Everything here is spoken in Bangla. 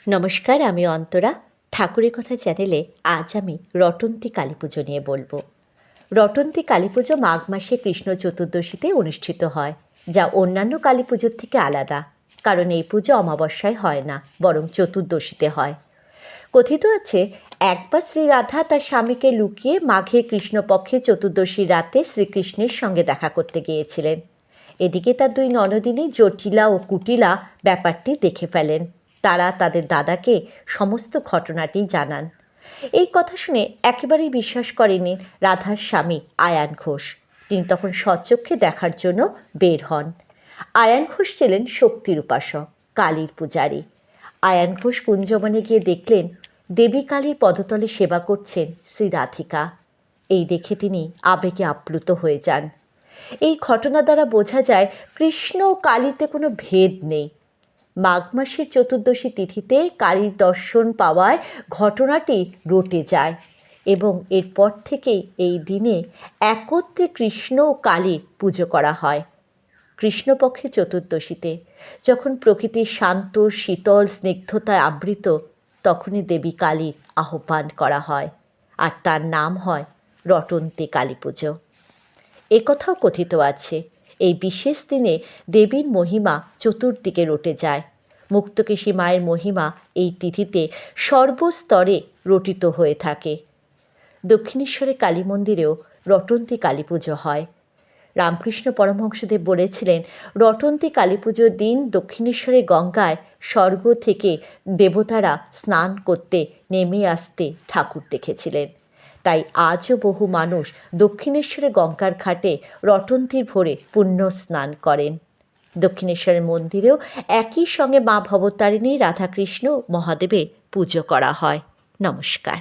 নমস্কার, আমি অন্তরা। ঠাকুরের কথা চ্যানেলে আজ আমি রটন্তী কালী পুজো নিয়ে বলবো। রটন্তী কালী পুজো মাঘ মাসে কৃষ্ণ চতুর্দশীতে অনুষ্ঠিত হয়, যা অন্যান্য কালী পুজোর থেকে আলাদা, কারণ এই পুজো অমাবস্যায় হয় না, বরং চতুর্দশীতে হয়। কথিত আছে, একবার শ্রী রাধা তার স্বামীকে লুকিয়ে মাঘে কৃষ্ণপক্ষে চতুর্দশী রাতে শ্রীকৃষ্ণের সঙ্গে দেখা করতে গিয়েছিলেন। এদিকে তার দুই ননদিনী জটিলা ও কুটিলা ব্যাপারটি দেখে ফেলেন। তারা তাদের দাদাকে সমস্ত ঘটনাটি জানান। এই কথা শুনে একেবারেই বিশ্বাস করেনি রাধার স্বামী আয়ান ঘোষ। তিনি তখন স্বচক্ষে দেখার জন্য বের হন। আয়ান ঘোষ ছিলেন শক্তির উপাসক, কালীর পূজারী। আয়ান ঘোষ কুঞ্জবনে গিয়ে দেখলেন দেবী কালীর পদতলে সেবা করছেন শ্রী রাধিকা। এই দেখে তিনি আবেগে আপ্লুত হয়ে যান। এই ঘটনা দ্বারা বোঝা যায় কৃষ্ণ ও কালীতে কোনো ভেদ নেই। মাঘ মাসের চতুর্দশী তিথিতে কালীর দর্শন পাওয়ায় ঘটনাটি রটে যায় এবং এরপর থেকেই এই দিনে একত্রে কৃষ্ণ ও কালী পুজো করা হয়। কৃষ্ণপক্ষে চতুর্দশীতে যখন প্রকৃতির শান্ত শীতল স্নিগ্ধতায় আবৃত, তখনই দেবী কালীর আহ্বান করা হয়, আর তার নাম হয় রটন্তী কালী পুজো। একথাও কথিত আছে, এই বিশেষ দিনে দেবীর মহিমা চতুর্দিকে রটে যায়। মুক্তকেশী মায়ের মহিমা এই তিথিতে সর্বস্তরে রটিত হয়ে থাকে। দক্ষিণেশ্বরে কালী মন্দিরেও রটন্তী কালী পুজো হয়। রামকৃষ্ণ পরমহংসদেব বলেছিলেন, রটন্তী কালী পুজোর দিন দক্ষিণেশ্বরে গঙ্গায় স্বর্গ থেকে দেবতারা স্নান করতে নেমে আসতে ঠাকুর দেখেছিলেন। তাই আজও বহু মানুষ দক্ষিণেশ্বরে গঙ্গার ঘাটে রটন্তীর ভোরে পুণ্য স্নান করেন। দক্ষিণেশ্বরের মন্দিরেও একই সঙ্গে মা ভবতারিণী, রাধাকৃষ্ণ, মহাদেবের পুজো করা হয়। নমস্কার।